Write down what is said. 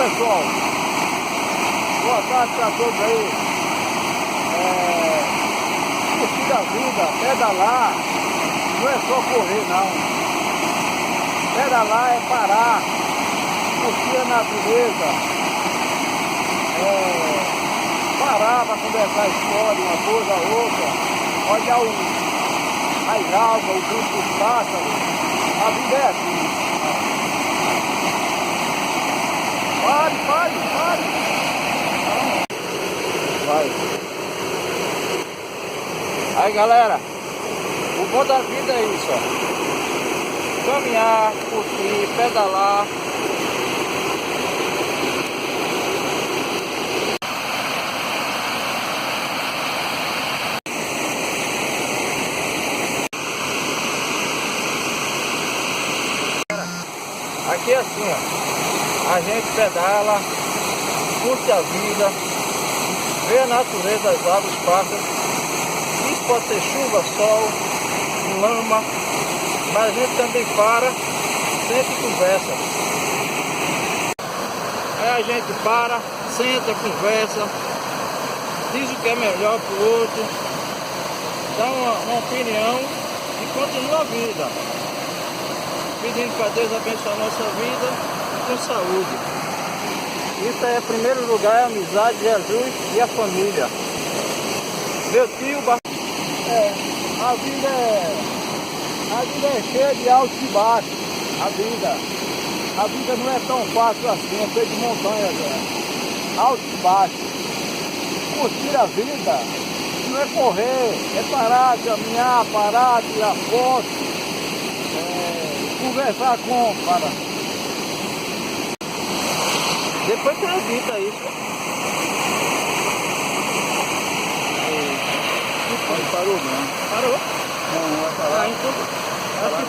pessoal, boa tarde para todos aí. Curtir a vida, pedalar, não é só correr não. Pedalar é parar, curtir a natureza, parar para conversar história, uma coisa, outra, olhar as águas, o canto dos pássaros, a vida é assim. Pare. Vai. Aí galera, o bom da vida é isso, ó. Caminhar, curtir, pedalar. Aqui é assim, ó. A gente pedala, curte a vida, vê a natureza, as águas, os pássaros. Isso pode ser chuva, sol, lama, mas a gente também para, senta e conversa. Aí a gente para, senta, conversa, diz o que é melhor para o outro, dá uma opinião e continua a vida. Pedindo para Deus abençoar a nossa vida com saúde. Isso é, em primeiro lugar, a amizade de Jesus e a família. Meu tio, a vida é cheia de altos e baixos. A vida não é tão fácil assim, é feita de montanhas, altos e baixos. Curtir a vida não é correr, é parar, caminhar, parar, tirar foto. Conversar para. Depois você edita isso. Parou não. Parou? Não, vai parar. Então, acho que